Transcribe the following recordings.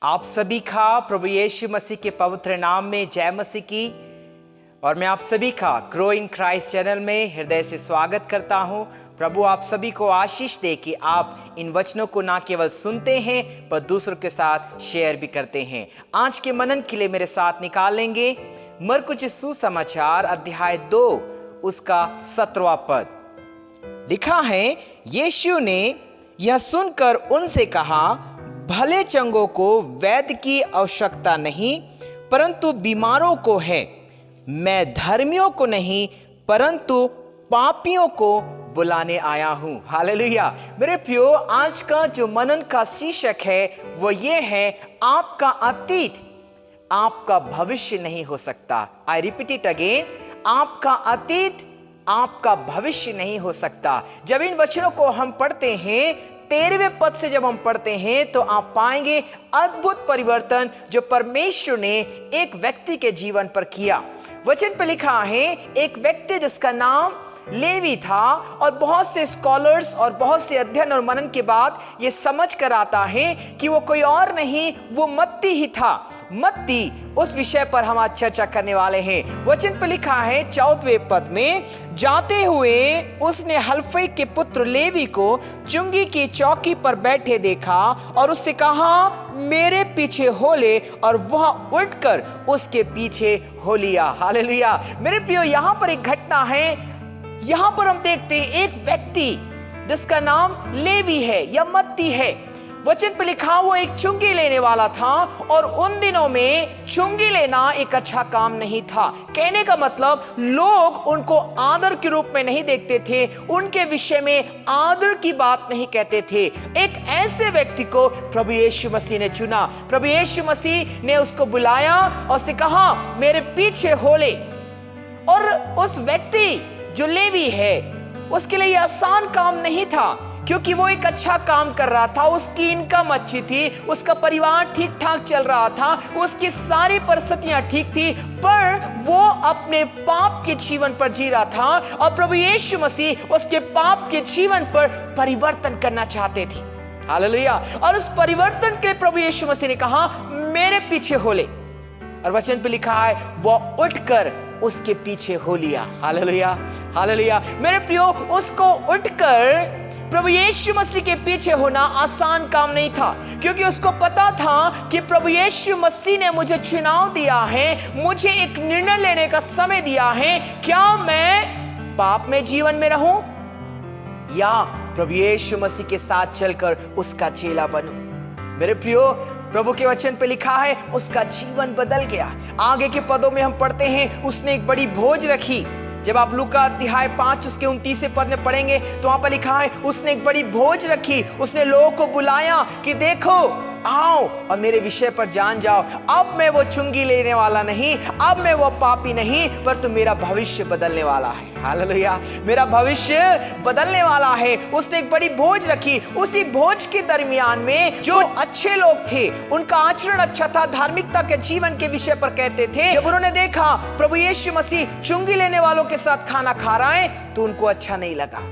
आप सभी का प्रभु यीशु मसीह के पवित्र नाम में जय मसीह की। और मैं आप सभी का ग्रो इन क्राइस्ट चैनल में हृदय से स्वागत करता हूं। प्रभु आप सभी को आशीष दे कि आप इन वचनों को ना केवल सुनते हैं पर दूसरों के साथ शेयर भी करते हैं। आज के मनन के लिए मेरे साथ निकाल लेंगे मरकुस सुसमाचार अध्याय 2 उसका 17वां पद। लिखा है, यीशु ने यह सुनकर उनसे कहा, भले चंगों को वैद्य की आवश्यकता नहीं परंतु बीमारों को है। मैं धर्मियों को नहीं परंतु पापियों को बुलाने आया हूं। हालेलुया। मेरे प्रियो, आज का जो मनन का शीर्षक है वो ये है, आपका अतीत आपका भविष्य नहीं हो सकता। आई रिपीट इट अगेन, आपका अतीत आपका भविष्य नहीं हो सकता। जब इन वचनों को हम पढ़ते हैं 13वें पद से जब हम पढ़ते हैं तो आप पाएंगे अद्भुत परिवर्तन जो परमेश्वर ने एक व्यक्ति के जीवन पर किया। वचन पर लिखा है, एक व्यक्ति जिसका नाम लेवी था, और बहुत से स्कॉलर्स और बहुत से अध्ययन और मनन के बाद यह समझ कर आता है कि वो कोई और नहीं, वो मत्ती ही था। मत्ती, उस विषय पर हम आज चर्चा करने वाले हैं। वचन पर लिखा है 14वें पद में, जाते हुए उसने हल्फई के पुत्र लेवी को चुंगी की चौकी पर बैठे देखा और उससे कहा, मेरे पीछे हो ले, और वह उठकर उसके पीछे हो लिया। हालेलुया। मेरे प्रियो, यहां पर एक घटना है। यहां पर हम देखते हैं एक व्यक्ति जिसका नाम लेवी है या मत्ती है। वचन पर लिखा, वो एक चुंगी लेने वाला था, और उन दिनों में चुंगी लेना एक अच्छा काम नहीं था। कहने का मतलब, लोग उनको आदर के रूप में नहीं देखते थे, उनके विषय में आदर की बात नहीं कहते थे। एक ऐसे व्यक्ति को प्रभु यीशु मसीह ने चुना। प्रभु यीशु मसीह ने उसको बुलाया और उससे कहा, मेरे पीछे हो ले। और उस व्यक्ति जो लेवी है, उसके लिए यह आसान काम नहीं था, क्योंकि वो एक अच्छा काम कर रहा था। उसकी इनकम अच्छी थी, उसका परिवार ठीक ठाक चल रहा था, उसकी सारी परिस्थितियां ठीक थी, पर वो अपने पाप के जीवन पर जी रहा था, और प्रभु यीशु मसीह उसके पाप के जीवन पर परिवर्तन करना चाहते थे। हालेलुया। और उस परिवर्तन के प्रभु यीशु मसीह ने कहा, मेरे पीछे हो ले। और वचन पे लिखा है, वो उठकर उसके पीछे हो लिया। Hallelujah, hallelujah. मेरे प्रियो, उसको उठकर प्रभु यीशु मसीह के पीछे होना आसान काम नहीं था, क्योंकि उसको पता था कि प्रभु यीशु मसीह ने मुझे चुनाव दिया है, मुझे एक निर्णय लेने का समय दिया है। क्या मैं पाप में जीवन में रहूं या प्रभु यीशु मसीह के साथ चलकर उसका चेला बनूं? मेरे प्रियो, प्रभु के वचन पे लिखा है, उसका जीवन बदल गया। आगे के पदों में हम पढ़ते हैं, उसने एक बड़ी भोज रखी। जब आप लूका अध्याय 5 उसके 29वें पद में पढ़ेंगे तो वहां पर लिखा है, उसने एक बड़ी भोज रखी। उसने लोगों को बुलाया कि देखो, आओ और मेरे विषय पर जान जाओ। अब मैं वो चुंगी लेने वाला नहीं, अब मैं वो पापी नहीं, पर तो मेरा भविष्य बदलने वाला है। हालेलुया। मेरा भविष्य बदलने वाला है। उसने एक बड़ी भोज रखी। उसी भोज के दरमियान में जो अच्छे लोग थे, उनका आचरण अच्छा था, धार्मिकता के जीवन के विषय पर कहते थे, जब उन्होंने देखा प्रभु यीशु मसीह चुंगी लेने वालों के साथ खाना खा रहा है तो उनको अच्छा नहीं लगा।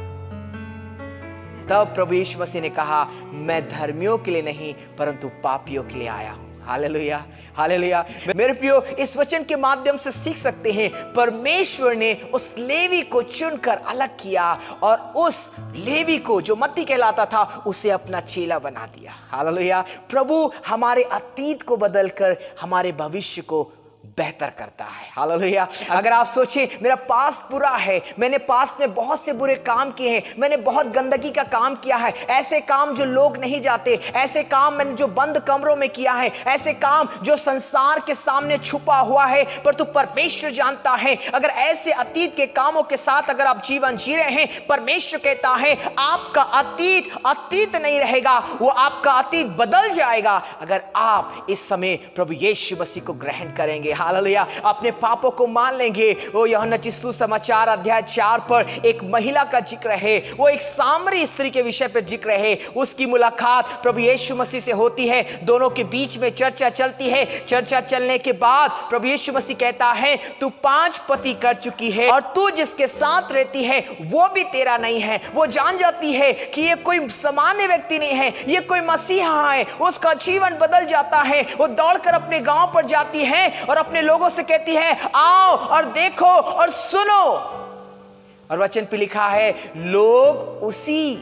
तब प्रभु यीशु मसीह ने कहा, मैं धर्मियों के लिए नहीं परंतु पापियों के लिए आया हूं। Hallelujah, hallelujah. मेरे प्रियो, इस वचन के माध्यम से सीख सकते हैं, परमेश्वर ने उस लेवी को चुनकर अलग किया और उस लेवी को, जो मत्ती कहलाता था, उसे अपना चेला बना दिया। हालेलुया। प्रभु हमारे अतीत को बदलकर हमारे भविष्य को बेहतर करता है। हालेलुया। अगर आप सोचें, मेरा पास्ट बुरा है, मैंने पास्ट में बहुत से बुरे काम किए हैं, मैंने बहुत गंदगी का काम किया है, ऐसे काम जो लोग नहीं जाते, ऐसे काम मैंने जो बंद कमरों में किया है, ऐसे काम जो संसार के सामने छुपा हुआ है, पर तू परमेश्वर जानता है। अगर ऐसे अतीत के कामों के साथ अगर आप जीवन जी रहे हैं, परमेश्वर कहता है आपका अतीत अतीत नहीं रहेगा, वो आपका अतीत बदल जाएगा अगर आप इस समय प्रभु यीशु मसीह को ग्रहण करेंगे। हालेलुया, अपने पापों को मान लेंगे। वो यूहन्ना रचित सुसमाचार अध्याय 4 पर एक महिला का जिक्र है, वो एक सामरी स्त्री के विषय पर जिक्र है। उसकी मुलाकात प्रभु यीशु मसीह से होती है, दोनों के बीच में चर्चा चलती है। चर्चा चलने के बाद प्रभु यीशु मसीह कहता है, तू 5 पति कर चुकी है और तू जिसके साथ रहती है वो भी तेरा नहीं है। वो जान जाती है कि ये कोई सामान्य व्यक्ति नहीं है, ये कोई मसीहा है। उसका जीवन बदल जाता है। वो दौड़कर अपने गांव पर जाती है और अपने लोगों से कहती है, आओ और देखो और सुनो। और वचन पे लिखा है, लोग उसी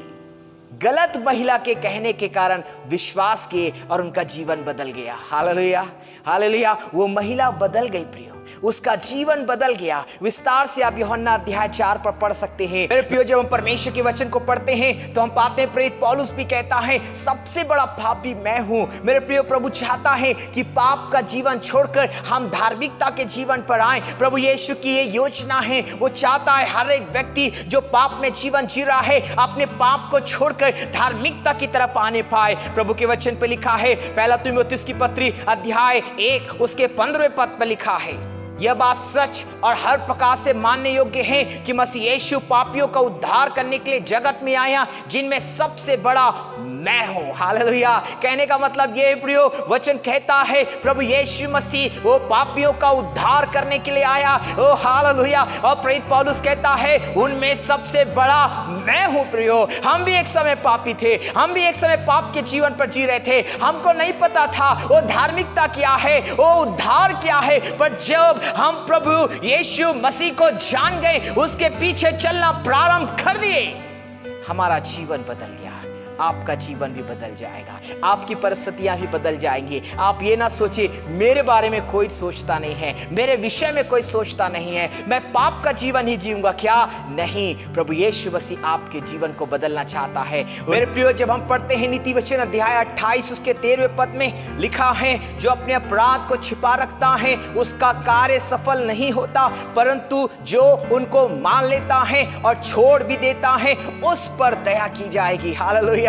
गलत महिला के कहने के कारण विश्वास किए और उनका जीवन बदल गया। Hallelujah, hallelujah. वो महिला बदल गई प्रियो, उसका जीवन बदल गया। विस्तार से आप यूहन्ना अध्याय 4 पर पढ़ सकते हैं। मेरे प्रियो, जब हम परमेश्वर के वचन को पढ़ते हैं तो हम पाते हैं प्रेरित पौलुस भी कहता है, सबसे बड़ा पापी मैं हूं। मेरे प्रियो, प्रभु चाहता है कि पाप का जीवन छोड़कर हम धार्मिकता के जीवन पर आए। प्रभु यीशु की ये योजना है। वो चाहता है हर एक व्यक्ति जो पाप में जीवन जी रहा है अपने पाप को छोड़कर धार्मिकता की तरफ आने पाए। प्रभु के वचन पे लिखा है, पहला तीमुथियुस की पत्री अध्याय 1 उसके 15वें पद पर लिखा है, यह बात सच और हर प्रकार से मानने योग्य है कि मसीह यीशु पापियों का उद्धार करने के लिए जगत में आया, जिनमें सबसे बड़ा मैं हूं। हालेलुया। कहने का मतलब यह प्रियो, वचन कहता है प्रभु यीशु मसीह वो पापियों का उद्धार करने के लिए आया। ओ हालेलुया। और प्रेरित पौलुस कहता है, उनमें सबसे बड़ा मैं हूं। प्रियो, हम भी एक समय पापी थे, हम भी एक समय पाप के जीवन पर जी रहे थे। हमको नहीं पता था वो धार्मिकता क्या है, वो उद्धार क्या है। पर जब हम प्रभु यीशु मसीह को जान गए, उसके पीछे चलना प्रारंभ कर दिए, हमारा जीवन बदल गया। आपका जीवन भी बदल जाएगा, आपकी परिस्थितियां भी बदल जाएंगी। आप ये ना सोचिए मेरे बारे में कोई सोचता नहीं है, मेरे विषय में कोई सोचता नहीं है, मैं पाप का जीवन ही जीऊंगा क्या? नहीं, प्रभु यीशु मसीह आपके जीवन को बदलना चाहता है। मेरे प्रियो, जब हम पढ़ते हैं नीति वचन अध्याय 28 उसके 13वें पद में लिखा है, जो अपने अपराध को छिपा रखता है उसका कार्य सफल नहीं होता, परंतु जो उनको मान लेता है और छोड़ भी देता है उस पर दया की जाएगी। हालेलुया।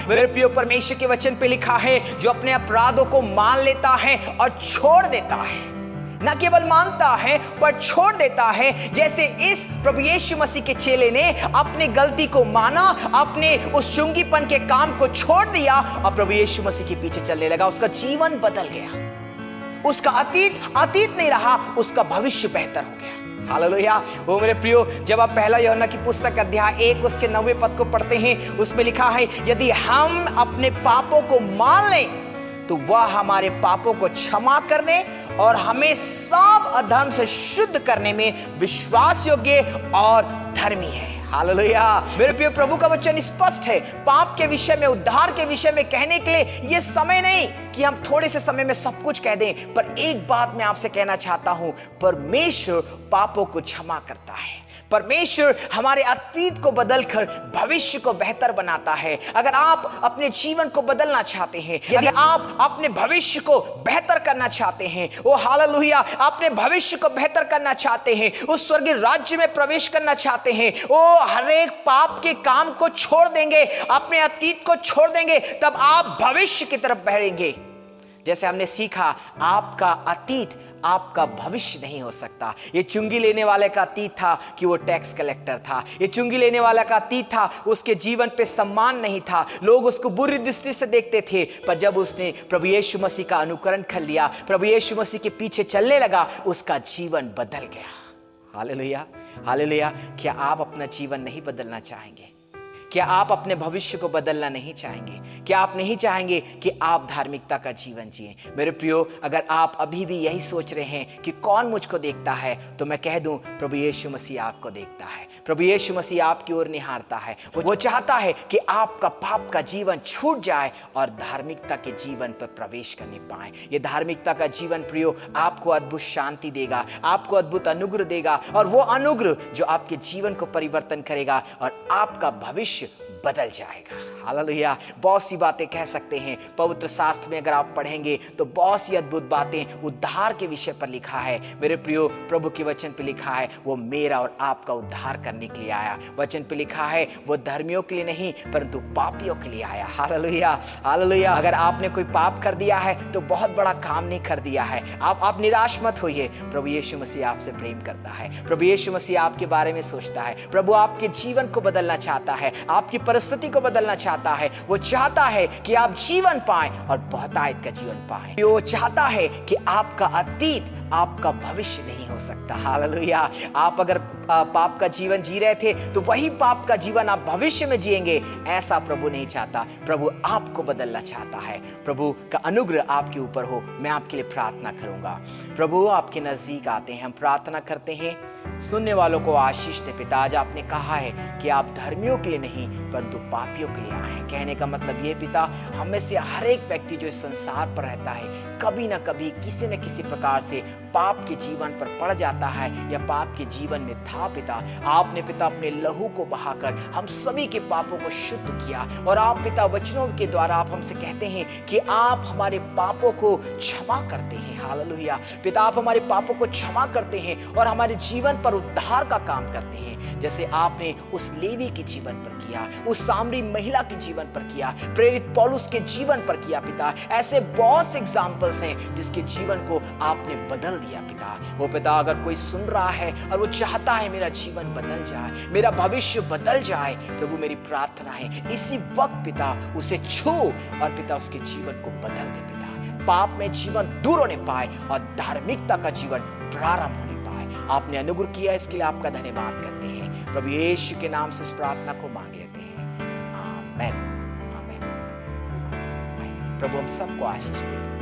मेरे प्रियो, परमेश्वर के वचन पे लिखा है, जो अपने अपराधों को मान लेता है और छोड़ देता है, न केवल मानता है पर छोड़ देता है। जैसे इस प्रभु यीशु मसीह के चेले ने अपनी गलती को माना, अपने उस चुंगीपन के काम को छोड़ दिया और प्रभु यीशु मसीह के पीछे चलने लगा, उसका जीवन बदल गया। उसका अतीत नहीं रहा, उसका भविष्य बेहतर हो गया। हालेलुया। वो मेरे प्रियो, जब आप पहला यूहन्ना की पुस्तक अध्याय 1 उसके 9वें पद को पढ़ते हैं, उसमें लिखा है, यदि हम अपने पापों को मान लें तो वह हमारे पापों को क्षमा करने और हमें सब अधर्म से शुद्ध करने में विश्वास योग्य और धर्मी है। हालेलुया। मेरे प्रिय, प्रभु का वचन स्पष्ट है। पाप के विषय में, उद्धार के विषय में कहने के लिए ये समय नहीं कि हम थोड़े से समय में सब कुछ कह दें, पर एक बात मैं आपसे कहना चाहता हूं, परमेश्वर पापों को क्षमा करता है। परमेश्वर हमारे अतीत को बदलकर भविष्य को बेहतर बनाता है। अगर आप अपने जीवन को बदलना चाहते हैं, यदि आप अपने भविष्य को बेहतर करना चाहते हैं, ओ हालेलुया, अपने भविष्य को बेहतर करना चाहते हैं, उस स्वर्गीय राज्य में प्रवेश करना चाहते हैं, ओ हर एक पाप के काम को छोड़ देंगे, अपने अतीत को छोड़ देंगे, तब आप भविष्य की तरफ बढ़ेंगे। जैसे हमने सीखा, आपका अतीत आपका भविष्य नहीं हो सकता। ये चुंगी लेने वाले का अतीत था कि वो टैक्स कलेक्टर था। ये चुंगी लेने वाला का अतीत था, उसके जीवन पे सम्मान नहीं था, लोग उसको बुरी दृष्टि से देखते थे। पर जब उसने प्रभु यीशु मसीह का अनुकरण कर लिया, प्रभु यीशु मसीह के पीछे चलने लगा, उसका जीवन बदल गया। Hallelujah, hallelujah. क्या आप अपना जीवन नहीं बदलना चाहेंगे? क्या आप अपने भविष्य को बदलना नहीं चाहेंगे? क्या आप नहीं चाहेंगे कि आप धार्मिकता का जीवन जिएं? मेरे प्रियो, अगर आप अभी भी यही सोच रहे हैं कि कौन मुझको देखता है, तो मैं कह दूं, प्रभु यीशु मसीह आपको देखता है। प्रभु यीशु मसीह आपकी ओर निहारता है। वो चाहता है कि आपका पाप का जीवन छूट जाए और धार्मिकता के जीवन पर प्रवेश करने पाए। ये धार्मिकता का जीवन प्रियो आपको अद्भुत शांति देगा, आपको अद्भुत अनुग्रह देगा, और वो अनुग्रह जो आपके जीवन को परिवर्तन करेगा और आपका भविष्य भविष्य बदल जाएगा। हालेलुया। बहुत सी बातें कह सकते हैं, पवित्र शास्त्र में अगर आप पढ़ेंगे तो बहुत सी अद्भुत बातें उद्धार के विषय पर लिखा है। मेरे प्रियो, प्रभु के वचन पे लिखा है वो मेरा और आपका उद्धार करने के लिए आया। वचन पे लिखा है वो धर्मियों के लिए नहीं परंतु पापियों के लिए आया। Hallelujah, hallelujah. अगर आपने कोई पाप कर दिया है तो बहुत बड़ा काम नहीं कर दिया है। आप निराश मत होइए। प्रभु यीशु मसीह आपसे प्रेम करता है। प्रभु यीशु मसीह आपके बारे में सोचता है। प्रभु आपके जीवन को बदलना चाहता है, आपकी परिस्थिति को बदलना चाहता है। वो चाहता है कि आप जीवन पाएं और बहुतायत का जीवन पाएं। वो चाहता है कि आपका अतीत आपका भविष्य नहीं हो सकता। हालेलुया। आप अगर पाप का जीवन जी रहे थे तो वही पाप का जीवन आप भविष्य में जिएंगे, ऐसा प्रभु नहीं चाहता। प्रभु आपको बदलना चाहता है। प्रभु का अनुग्रह आपके ऊपर हो। मैं आपके लिए प्रार्थना करूंगा। प्रभु आपके नजदीक आते हैं, हम प्रार्थना करते हैं, सुनने वालों को आशीष दे। पिता, आज आपने कहा है कि आप धर्मियों के लिए नहीं परंतु पापियों के लिए आए हैं। कहने का मतलब ये पिता, हम में से हर एक व्यक्ति जो इस संसार पर रहता है कभी ना कभी किसी न किसी प्रकार से पाप के जीवन पर पड़ जाता है या पाप के जीवन में था। पिता, आपने पिता अपने लहू को बहाकर हम सभी के पापों को शुद्ध किया और आप पिता वचनों के द्वारा आप हमसे कहते हैं कि आप हमारे पापों को क्षमा करते हैं। हालेलुया। पिता, आप हमारे पापों को क्षमा करते हैं और हमारे जीवन पर उद्धार का काम करते हैं, जैसे आपने उस लेवी के जीवन पर किया, उस सामरी महिला के जीवन पर किया, प्रेरित पौलुस के जीवन पर किया। पिता, ऐसे बहुत से एग्जाम्पल्स हैं जिसके जीवन को आपने बदल दिया। पिता, वो पिता अगर कोई सुन रहा है और वो चाहता है मेरा जीवन बदल जाए, मेरा भविष्य बदल जाए, प्रभु मेरी प्रार्थना है इसी वक्त पिता उसे छू और पिता उसके जीवन को बदल दे। पिता, पाप में जीवन दूर होने पाए और धार्मिकता का जीवन प्रारंभ होने पाए। आपने अनुग्रह किया, इसके लिए आपका धन्यवाद करते हैं। प्रभु यीशु के नाम से इस प्रार्थना को मांग लेते हैं। आमीन, आमीन। प्रभु हम सबको आशीष दे।